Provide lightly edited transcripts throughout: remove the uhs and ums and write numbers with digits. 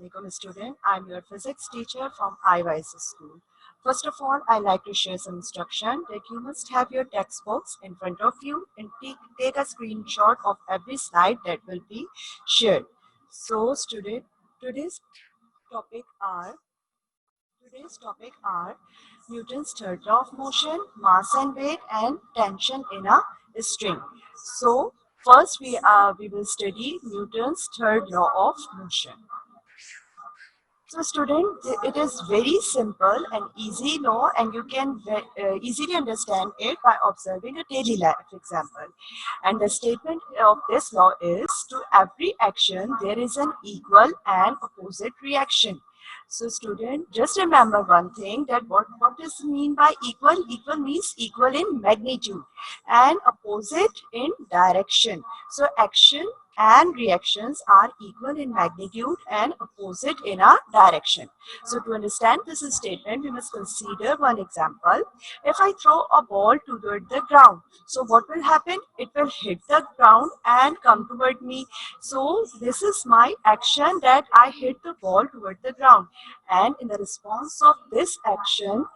Assalamualaikum student. I'm your physics teacher from iWise School. First of all, I like to share some instruction that you must have your textbooks in front of you and take a screenshot of every slide that will be shared. So student, today's topic are today's topic are Newton's third law of motion, mass and weight, and tension in a string. So first we will study Newton's third law of motion. So student, it is very simple and easy law and you can easily understand it by observing a daily life example. And the statement of this law is to every action there is an equal and opposite reaction. So student, just remember one thing that what does mean by equal? Equal means equal in magnitude and opposite in direction. So action and reactions are equal in magnitude and opposite in a direction. So to understand this statement, we must consider one example. If I throw a ball toward the ground, so what will happen? It will hit the ground and come toward me. So this is my action that I hit the ball toward the ground. And in the response of this action,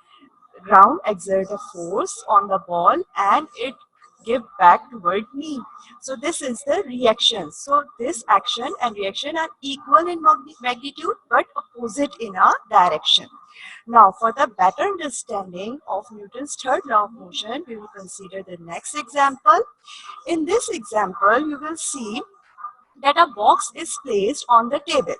ground exert a force on the ball and it give back toward me. So this is the reaction. So this action and reaction are equal in magnitude but opposite in a direction. Now for the better understanding of Newton's third law of motion, we will consider the next example. In this example, you will see that a box is placed on the table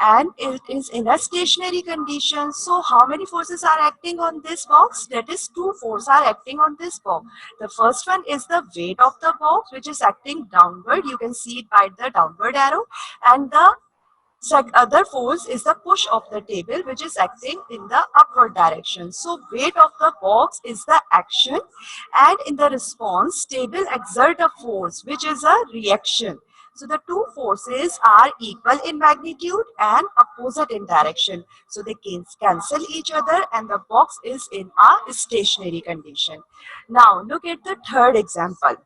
and it is in a stationary condition. So how many forces are acting on this box? That is, two forces are acting on this box. The first one is the weight of the box, which is acting downward. You can see it by the downward arrow. And the other force is the push of the table, which is acting in the upward direction. So weight of the box is the action, and in the response, table exert a force, which is a reaction. So the two forces are equal in magnitude and opposite in direction. So they can cancel each other and the box is in a stationary condition. Now look at the third example.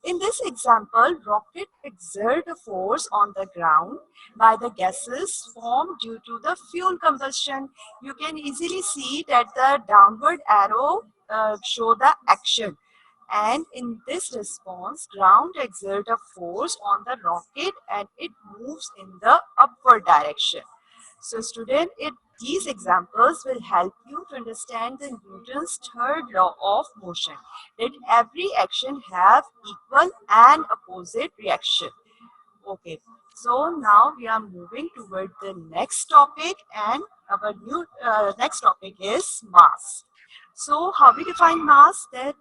In this example, rocket exert a force on the ground by the gases formed due to the fuel combustion. You can easily see that the downward arrow show the action. And in this response, ground exert a force on the rocket and it moves in the upward direction. So student, these examples will help you to understand the Newton's third law of motion, that every action have equal and opposite reaction. Okay, so now we are moving toward the next topic, and our next topic is mass. So how we define mass? That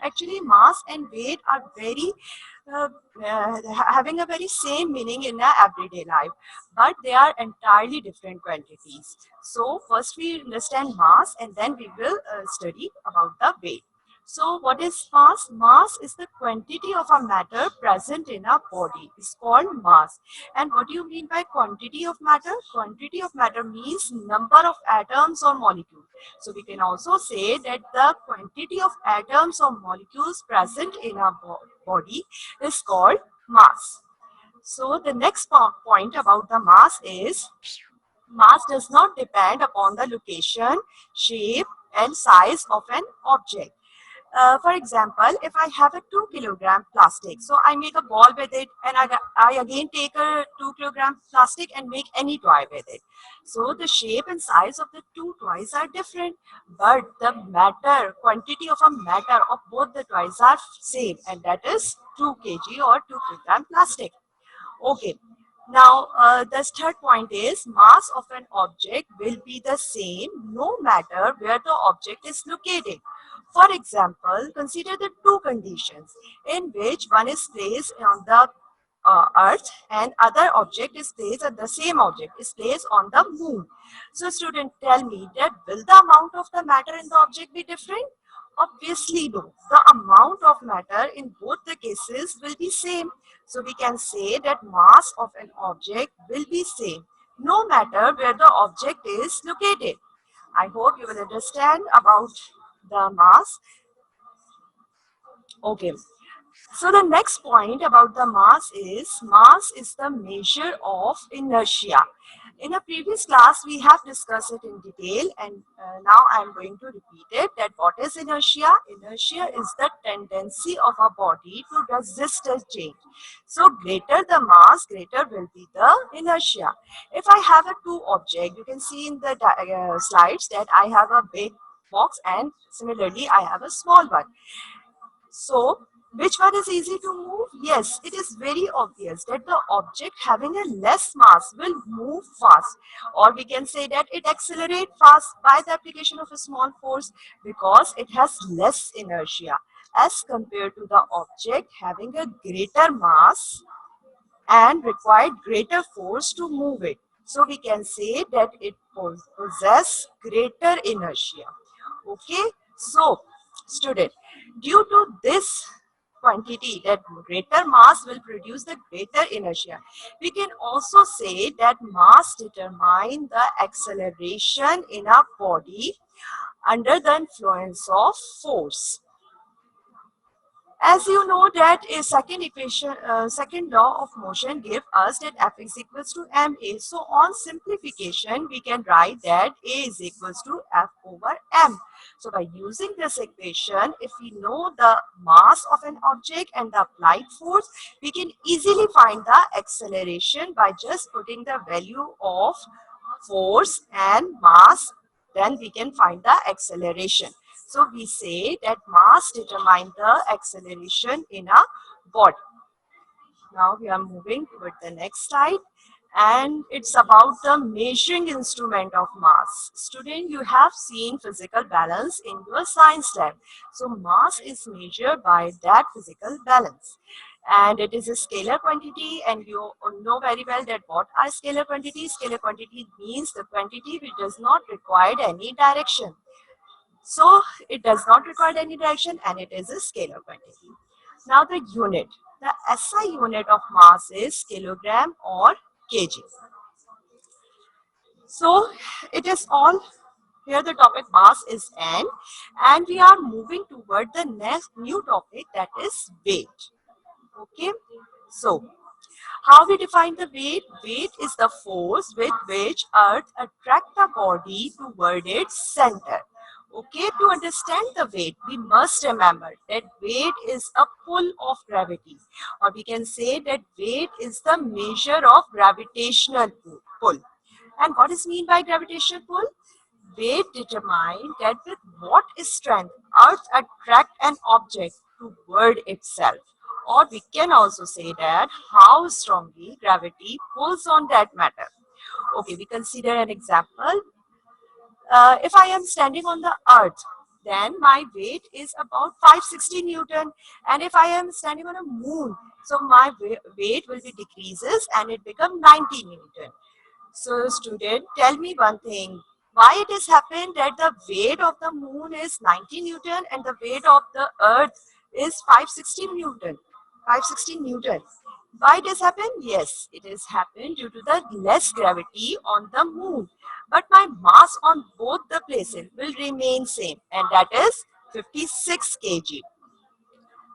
actually mass and weight are very uh, having a very same meaning in our everyday life, but they are entirely different quantities. So first we understand mass and then we will study about the weight. So what is mass? Mass is the quantity of a matter present in a body. It's called mass. And what do you mean by quantity of matter? Quantity of matter means number of atoms or molecules. So we can also say that the quantity of atoms or molecules present in a body is called mass. So the next point about the mass is mass does not depend upon the location, shape and size of an object. For example, if I have a 2 kilogram plastic, so I make a ball with it and I again take a 2 kilogram plastic and make any toy with it. So the shape and size of the two toys are different, but the quantity of a matter of both the toys are same, and that is 2 kg or 2 kilogram plastic. Okay. Now, the third point is mass of an object will be the same no matter where the object is located. For example, consider the two conditions in which one is placed on the earth and other object is placed at the same object is placed on the moon. So student, tell me that will the amount of the matter in the object be different? Obviously no. The amount of matter in both the cases will be same. So we can say that mass of an object will be same no matter where the object is located. I hope you will understand about the mass. Okay. So the next point about the mass is the measure of inertia. In a previous class, we have discussed it in detail, and now I am going to repeat it. That what is inertia? Inertia is the tendency of a body to resist a change. So greater the mass, greater will be the inertia. If I have a two object, you can see in the slides that I have a big box and similarly I have a small one. So, which one is easy to move? Yes, it is very obvious that the object having a less mass will move fast, or we can say that it accelerates fast by the application of a small force because it has less inertia as compared to the object having a greater mass and required greater force to move it. So we can say that it possesses greater inertia. Okay, so student, due to this quantity that greater mass will produce the greater inertia, we can also say that mass determine the acceleration in a body under the influence of force. As you know that a second equation, second law of motion give us that F is equals to ma. So on simplification, we can write that A is equals to F over m. So by using this equation, if we know the mass of an object and the applied force, we can easily find the acceleration by just putting the value of force and mass, then we can find the acceleration. So we say that mass determines the acceleration in a body. Now we are moving toward the next slide, and it's about the measuring instrument of mass. Student, you have seen physical balance in your science lab. So mass is measured by that physical balance. And it is a scalar quantity, and you know very well that what are scalar quantities? Scalar quantity means the quantity which does not require any direction. So it does not require any direction and it is a scalar quantity. Now the unit. The SI unit of mass is kilogram or kg. So it is all here the topic mass is n, and we are moving toward the next new topic, that is weight. Okay. So how we define the weight? Weight is the force with which Earth attracts the body toward its center. Okay, to understand the weight, we must remember that weight is a pull of gravity, or we can say that weight is the measure of gravitational pull. And what is mean by gravitational pull? Weight determine that with what strength Earth attract an object toward itself. Or we can also say that how strongly gravity pulls on that matter. Okay, we consider an example. If I am standing on the earth, then my weight is about 560 Newton. And if I am standing on a moon, so my weight will be decreases and it become 90 Newton. So student, tell me one thing. Why it has happened that the weight of the moon is 90 Newton and the weight of the earth is 560 Newton? 560 Newton. Why it has happened? Yes, it has happened due to the less gravity on the moon. But my mass on both the places will remain same, and that is 56 kg.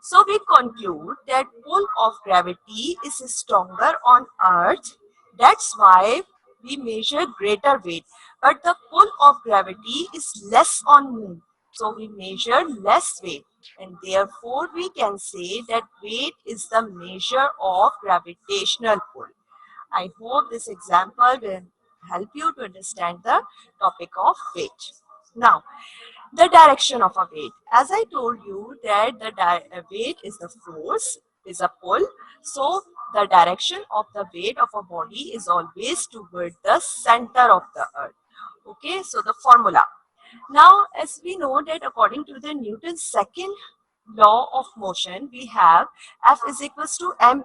So we conclude that pull of gravity is stronger on Earth. That's why we measure greater weight. But the pull of gravity is less on Moon. So we measure less weight. And therefore we can say that weight is the measure of gravitational pull. I hope this example will help you to understand the topic of weight. Now, the direction of a weight. As I told you that the weight is the force, is a pull. So the direction of the weight of a body is always toward the center of the earth. Okay, so the formula. Now, as we know that according to the Newton's second law of motion, we have F is equals to ma.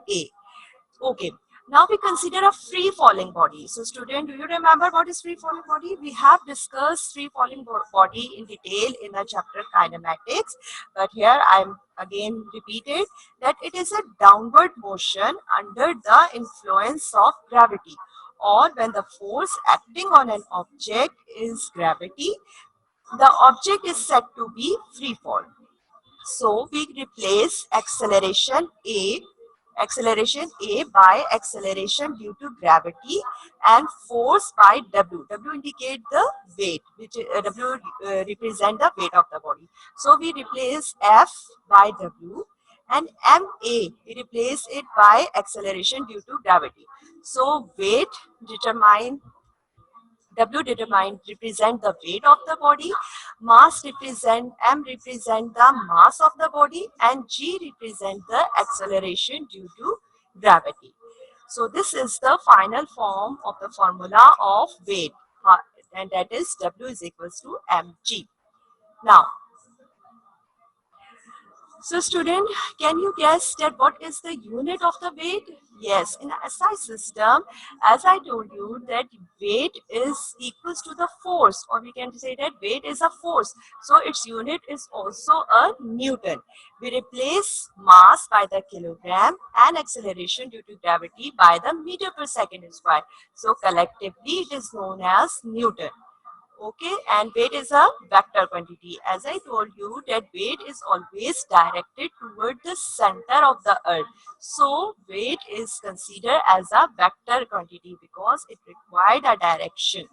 Okay. Now we consider a free falling body. So student, do you remember what is free falling body? We have discussed free falling body in detail in the chapter kinematics. But here I am again repeated that it is a downward motion under the influence of gravity, or when the force acting on an object is gravity, the object is said to be free fall. So we replace acceleration A by acceleration due to gravity and force by W. W indicate the weight, which W represent the weight of the body. So we replace F by W and MA, we replace it by acceleration due to gravity. So weight determine W determine represent the weight of the body, mass represent M represent the mass of the body, and G represent the acceleration due to gravity. So this is the final form of the formula of weight, and that is W is equals to mg. Now so student, can you guess that what is the unit of the weight? Yes, in the SI system, as I told you that weight is equals to the force, or we can say that weight is a force. So its unit is also a Newton. We replace mass by the kilogram and acceleration due to gravity by the meter per second square. So collectively it is known as Newton. Okay, and weight is a vector quantity. As I told you that weight is always directed toward the center of the earth. So weight is considered as a vector quantity because it required a direction.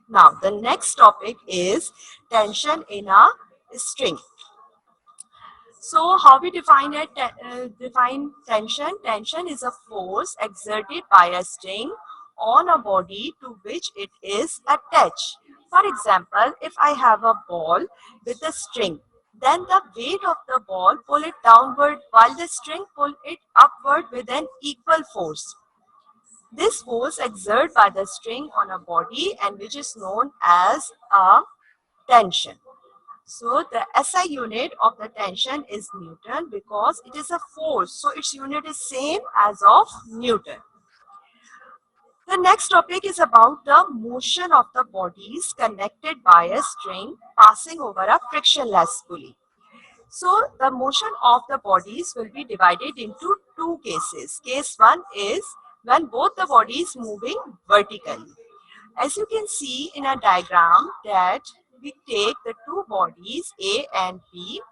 Now the next topic is tension in a string. So how we define it? Define tension. Tension is a force exerted by a string on a body to which it is attached. For example, if I have a ball with a string, then the weight of the ball pull it downward while the string pull it upward with an equal force. This force exerted by the string on a body and which is known as a tension. So the SI unit of the tension is Newton because it is a force. So its unit is same as of Newton. The next topic is about the motion of the bodies connected by a string passing over a frictionless pulley. So the motion of the bodies will be divided into two cases. Case 1 is when both the bodies moving vertically. As you can see in a diagram that we take the two bodies A and B.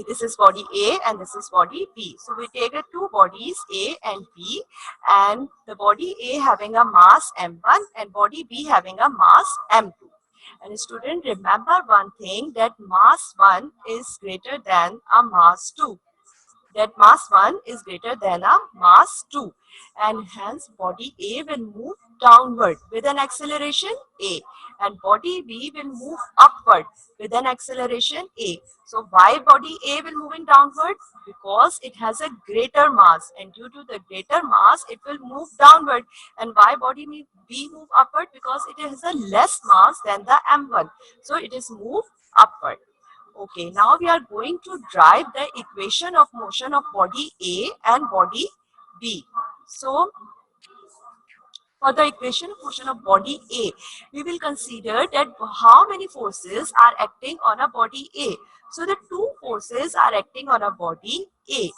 This is body A and this is body B. So we take the two bodies A and B, and the body A having a mass m1 and body B having a mass m2. And student, remember one thing, that mass 1 is greater than a mass 2. That mass 1 is greater than a mass 2, and hence body A will move downward with an acceleration A and body B will move upward with an acceleration A. So why body A will moving downward? Because it has a greater mass, and due to the greater mass it will move downward. And why body B move upward? Because it has a less mass than the M1, so it is moved upward. Okay, now we are going to derive the equation of motion of body A and body B. So, for the equation of motion of body A, we will consider that how many forces are acting on a body A. So, the two forces are acting on a body A.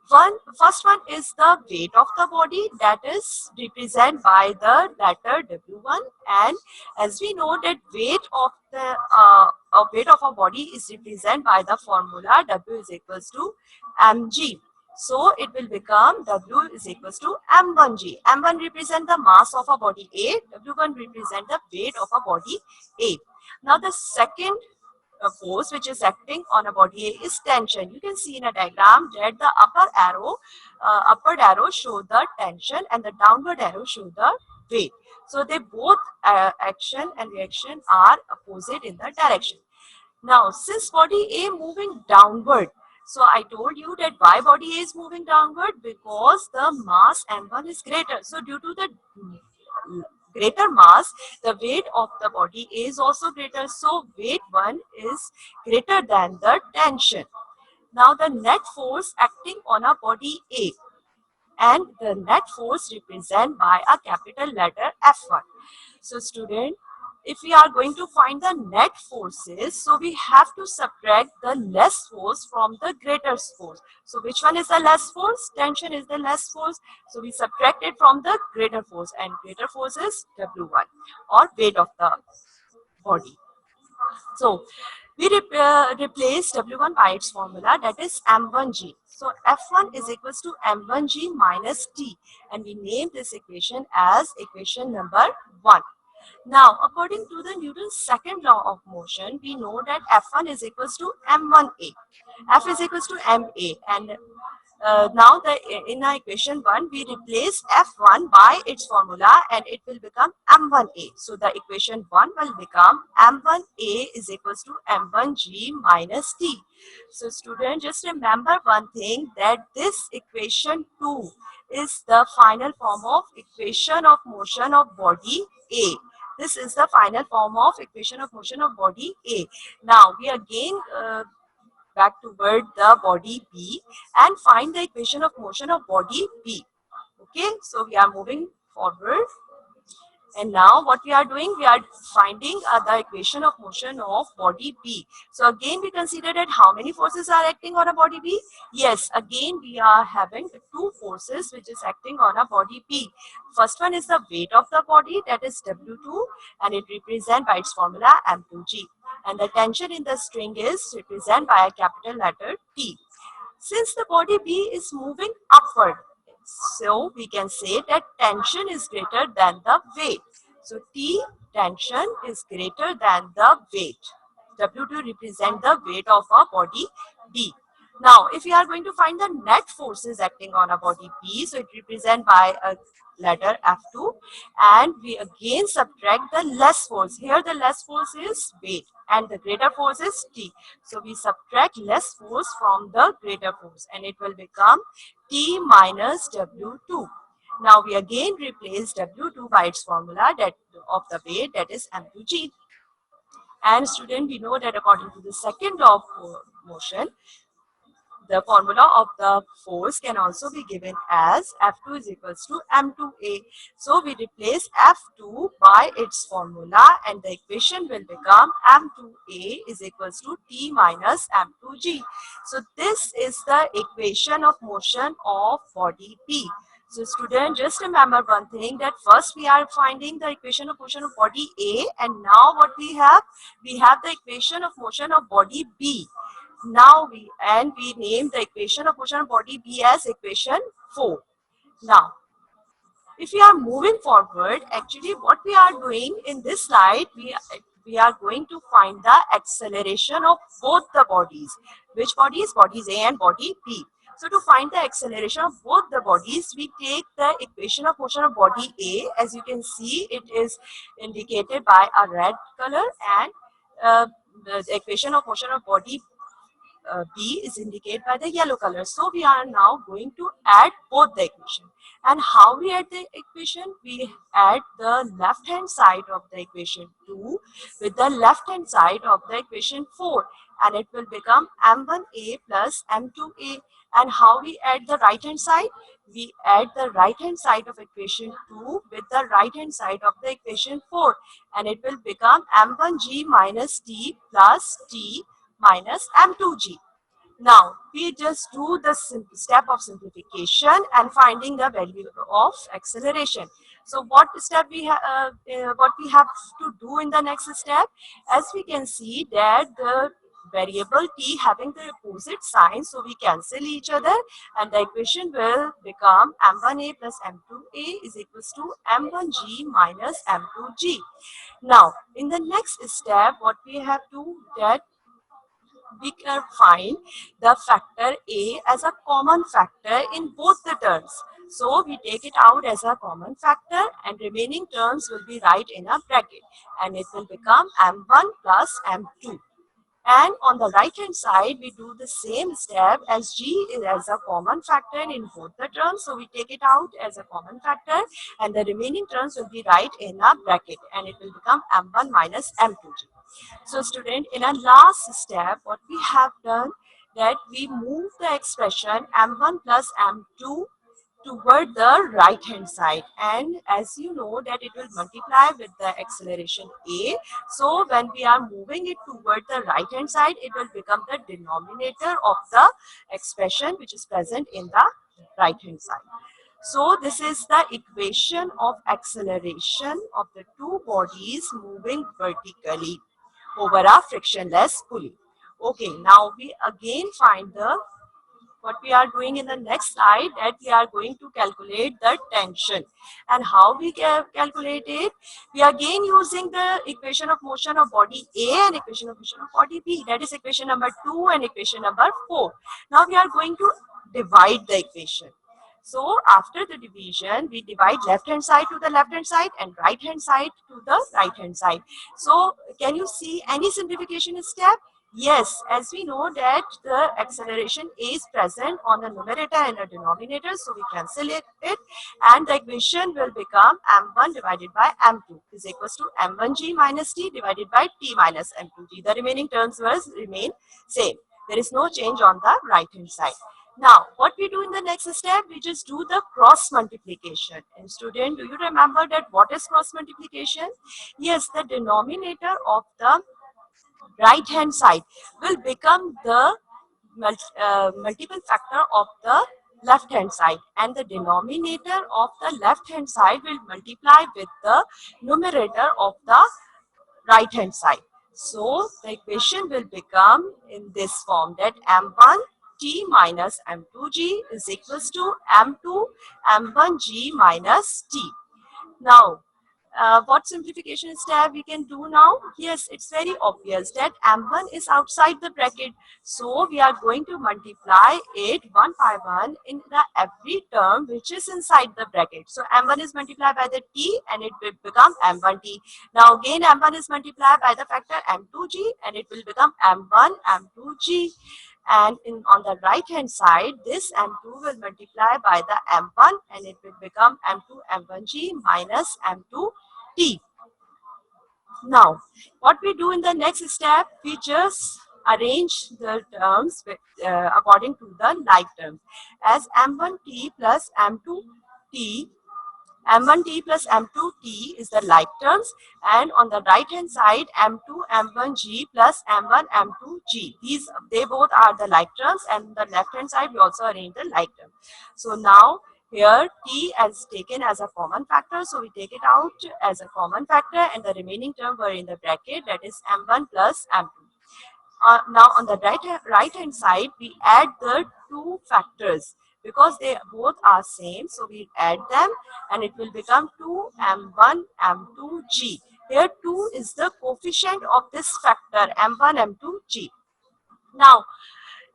First one is the weight of the body, that is represented by the letter W1, and as we know that weight of a body is represented by the formula W is equals to mg. So it will become W is equals to m1g. M1 represent the mass of a body A, W1 represent the weight of a body A. Now the second force which is acting on a body A is tension. You can see in a diagram that the upward arrow show the tension and the downward arrow show the weight. So they both action and reaction are opposite in the direction. Now since body A moving downward, so I told you that why body A is moving downward, because the mass m1 is greater. So due to the greater mass, the weight of the body is also greater. So weight 1 is greater than the tension. Now the net force acting on a body A, and the net force represented by a capital letter F1. So student, if we are going to find the net forces, so we have to subtract the less force from the greater force. So which one is the less force? Tension is the less force. So we subtract it from the greater force, and greater force is W1 or weight of the body. So we replace W1 by its formula, that is M1G. So F1 is equals to M1G minus T, and we name this equation as equation number 1. Now, according to the Newton's second law of motion, we know that F1 is equals to M1A. F is equals to MA, and now in our equation 1 we replace F1 by its formula and it will become M1A. So the equation 1 will become M1A is equals to M1G minus T. So student, just remember one thing, that this equation 2 is the final form of equation of motion of body A. This is the final form of equation of motion of body A. Now we again back toward the body B and find the equation of motion of body B. Okay, so we are moving forward. And now what we are doing, we are finding the equation of motion of body B. So again we consider that how many forces are acting on a body B? Yes, again we are having two forces which is acting on a body B. First one is the weight of the body, that is W2, and it represents by its formula M2G. And the tension in the string is represented by a capital letter T. Since the body B is moving upward, so we can say that tension is greater than the weight. So T, tension is greater than the weight. W2 represent the weight of a body B. Now, if we are going to find the net forces acting on a body B, so it represent by a letter F2, and we again subtract the less force. Here the less force is weight and the greater force is T. So we subtract less force from the greater force and it will become T minus W2. Now we again replace W2 by its formula that of the weight, that is M2G. And student, we know that according to the second law of motion, the formula of the force can also be given as F2 is equals to M2A. So we replace F2 by its formula and the equation will become M2A is equals to T minus M2G. So this is the equation of motion of body B. So student, just remember one thing, that first we are finding the equation of motion of body A, and now what we have? We have the equation of motion of body B. Now we name the equation of motion of body B as equation 4. Now, if we are moving forward, actually what we are doing in this slide, we are going to find the acceleration of both the bodies. Which bodies? Bodies A and body B. So to find the acceleration of both the bodies, we take the equation of motion of body A. As you can see, it is indicated by a red color, and the equation of motion of body B is indicated by the yellow color. So we are now going to add both the equation. And how we add the equation? We add the left hand side of the equation 2 with the left hand side of the equation 4, and it will become M1A plus M2A. And how we add the right hand side? We add the right hand side of equation 2 with the right hand side of the equation 4, and it will become M1G minus T plus T minus M2G. Now, we just do the step of simplification and finding the value of acceleration. So, what we have to do in the next step? As we can see that the variable t having the opposite sign, so we cancel each other, and the equation will become m1a plus m2a is equals to m1g minus m2g. Now, in the next step, what we have to get, we can find the factor A as a common factor in both the terms. So we take it out as a common factor and remaining terms will be right in a bracket, and it will become M1 plus M2. And on the right hand side, we do the same step as G is as a common factor in both the terms. So we take it out as a common factor and the remaining terms will be right in a bracket, and it will become M1 minus M2G. So student, in our last step, what we have done, that we move the expression M1 plus M2 toward the right hand side, and as you know that it will multiply with the acceleration A. So when we are moving it toward the right hand side, it will become the denominator of the expression which is present in the right hand side. So this is the equation of acceleration of the two bodies moving vertically. over a frictionless pulley. Okay, now we again find the what we are doing in the next slide, that we are going to calculate the tension. And how we calculate it? We are again using the equation of motion of body A and equation of motion of body B, that is equation number 2 and equation number 4. Now we are going to divide the equation. So after the division, we divide left hand side to the left hand side and right hand side to the right hand side. So can you see any simplification step? Yes, as we know that the acceleration is present on the numerator and the denominator, so we cancel it and the equation will become m1 divided by m2 is equals to m1g minus t divided by t minus m2g. The remaining terms will remain same. There is no change on the right hand side. Now, what we do in the next step, we just do the cross multiplication. And student, do you remember that what is cross multiplication? Yes, the denominator of the right hand side will become the multiple factor of the left hand side, and the denominator of the left hand side will multiply with the numerator of the right hand side. So the equation will become in this form, that m1 t minus m2g is equals to m2 m1g minus t. Now, what simplification step we can do now? Yes, it's very obvious that m1 is outside the bracket. So we are going to multiply it one by one in the every term which is inside the bracket. So m1 is multiplied by the t and it will become m1t. Now again m1 is multiplied by the factor m2g and it will become m1 m2g. And on the right hand side, this m2 will multiply by the m1 and it will become m2 m1g minus m2t. Now, what we do in the next step, we just arrange the terms according to the like terms, as m1t plus m2t. M1t plus M2t is the like terms, and on the right hand side M2 M1g plus M1 M2g. They both are the like terms, and on the left hand side we also arrange the like term. So now here t is taken as a common factor, so we take it out as a common factor, and the remaining term were in the bracket, that is M1 plus M2. Now on the right hand side we add the two factors because they both are same, so we add them and it will become 2m1 m2g. Here 2 is the coefficient of this factor m1 m2g. Now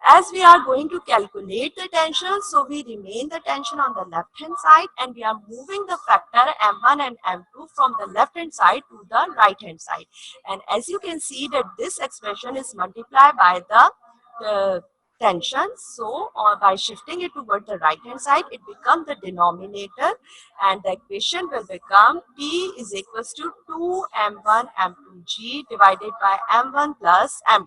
as we are going to calculate the tension, so we remain the tension on the left hand side and we are moving the factor m1 and m2 from the left hand side to the right hand side. And as you can see that this expression is multiplied by the tension. So by shifting it toward the right hand side, it becomes the denominator and the equation will become T is equals to 2m1 m2g divided by m1 plus m2.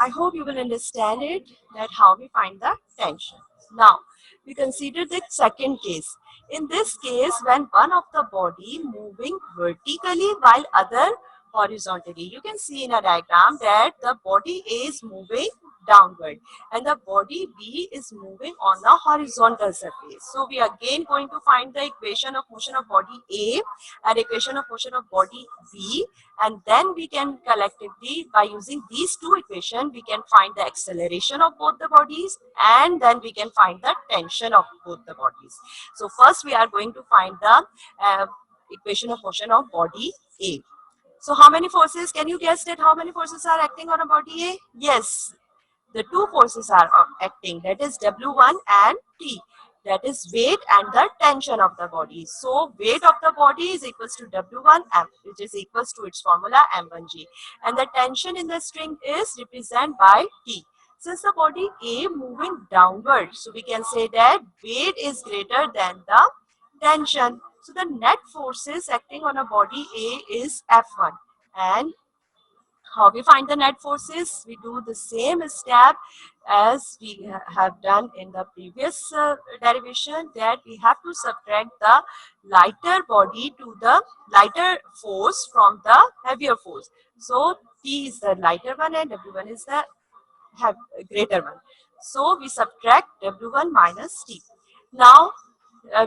I hope you will understand it, that how we find the tension. Now, we consider the second case. In this case, when one of the body moving vertically while other horizontally. You can see in a diagram that the body A is moving downward and the body B is moving on a horizontal surface. So we are again going to find the equation of motion of body A and equation of motion of body B, and then we can collectively, by using these two equations, we can find the acceleration of both the bodies and then we can find the tension of both the bodies. So first we are going to find the equation of motion of body A. So how many forces? Can you guess that how many forces are acting on a body A? Yes, the two forces are acting, that is W1 and T, that is weight and the tension of the body. So weight of the body is equals to W1 M, which is equals to its formula M1G, and the tension in the string is represented by T. Since the body A moving downward, so we can say that weight is greater than the tension. So the net forces acting on a body A is F1, and how we find the net forces? We do the same step as we have done in the previous derivation, that we have to subtract the lighter body to the lighter force from the heavier force. So T is the lighter one and W1 is the greater one. So we subtract W1 minus T. Now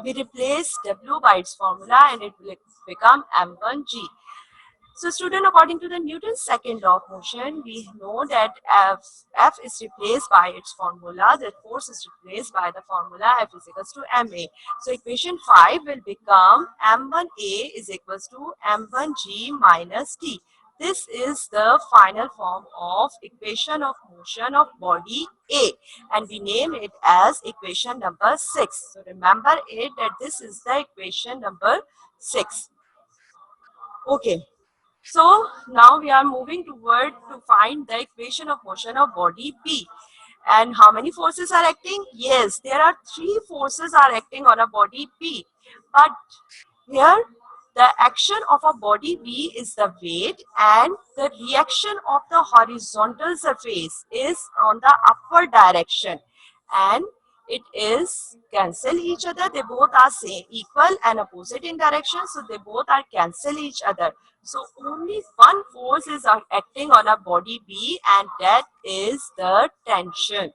we replace W by its formula and it will become M1G. So student, according to the Newton's second law of motion, we know that F is replaced by its formula, the force is replaced by the formula F is equals to ma. So equation 5 will become m1a is equals to m1g minus t. This is the final form of equation of motion of body A, and we name it as equation number 6. So remember it that this is the equation number 6. Okay. So now we are moving toward to find the equation of motion of body B. And how many forces are acting? Yes, there are three forces are acting on a body B. But here the action of a body B is the weight, and the reaction of the horizontal surface is on the upward direction. And it is cancel each other. They both are same, equal and opposite in direction. So they both are cancel each other. So only one force is acting on a body B, and that is the tension.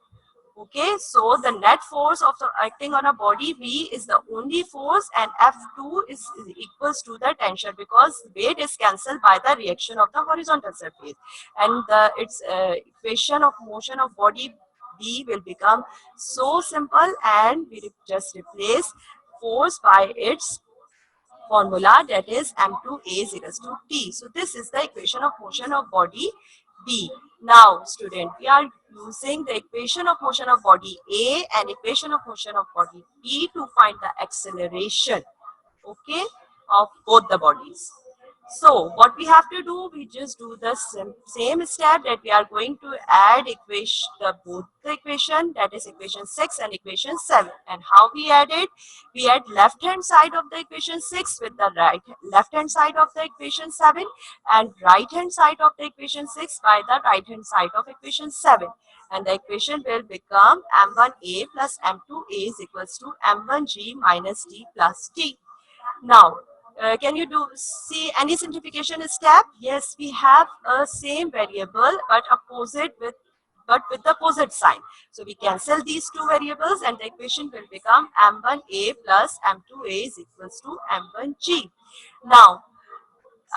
Okay, so the net force of the acting on a body B is the only force, and F2 is equals to the tension because weight is cancelled by the reaction of the horizontal surface, and its equation of motion of body B will become so simple, and we just replace force by its formula, that is m2a is equals to t. So this is the equation of motion of body B. Now student, we are using the equation of motion of body A and equation of motion of body B to find the acceleration, okay, of both the bodies. So what we have to do, we just do the same step, that we are going to add both the equation, that is equation 6 and equation 7. And how we add it? We add left hand side of the equation 6 with the left hand side of the equation 7, and right hand side of the equation 6 by the right hand side of equation 7. And the equation will become m1a plus m2a is equals to m1g minus t plus t. Now, can you see any simplification step? Yes, we have a same variable but with the opposite sign. So we cancel these two variables, and the equation will become m1a plus m2a is equals to m1g. Now,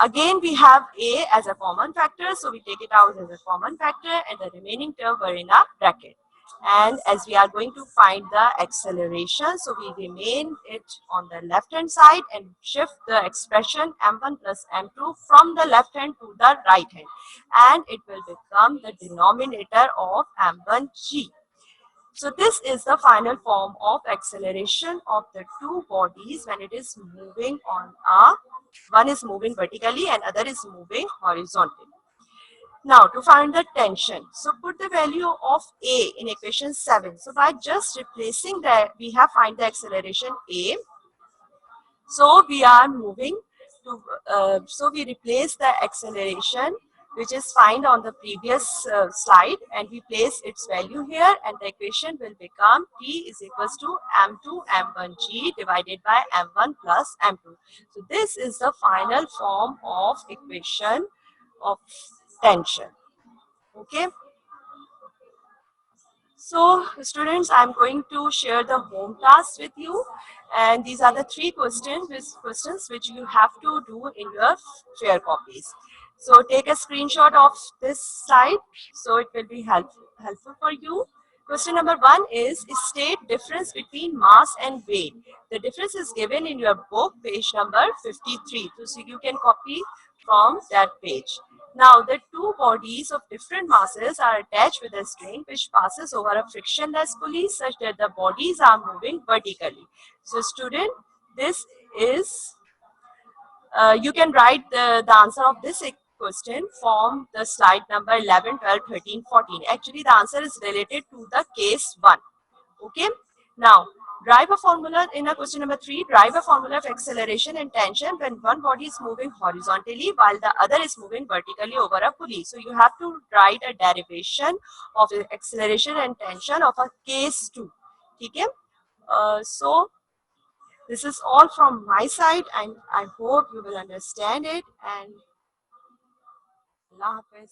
again, we have a as a common factor, so we take it out as a common factor, and the remaining term were in a bracket. And as we are going to find the acceleration, so we remain it on the left hand side and shift the expression m1 plus m2 from the left hand to the right hand, and it will become the denominator of m1g. So this is the final form of acceleration of the two bodies when it is moving on a, one is moving vertically and other is moving horizontally. Now to find the tension, so put the value of A in equation 7. So by just replacing that, we have find the acceleration A. So we are moving to, so we replace the acceleration which is found on the previous slide, and we place its value here, and the equation will become T is equals to m2 m1g divided by m1 plus m2. So this is the final form of equation of tension. Okay. So students, I'm going to share the home task with you, and these are the three questions which you have to do in your fair copies. So take a screenshot of this slide, so it will be helpful for you. Question number 1 is state difference between mass and weight. The difference is given in your book, page number 53. So you can copy from that page. Now, the two bodies of different masses are attached with a string which passes over a frictionless pulley such that the bodies are moving vertically. So, student, this is, you can write the answer of this question from the slide number 11, 12, 13, 14. Actually, the answer is related to the case 1. Okay. Now, drive a formula in a question number 3. Drive a formula of acceleration and tension when one body is moving horizontally while the other is moving vertically over a pulley. So you have to write a derivation of the acceleration and tension of a case 2. Okay. So this is all from my side, and I hope you will understand it. And Allah Hafiz.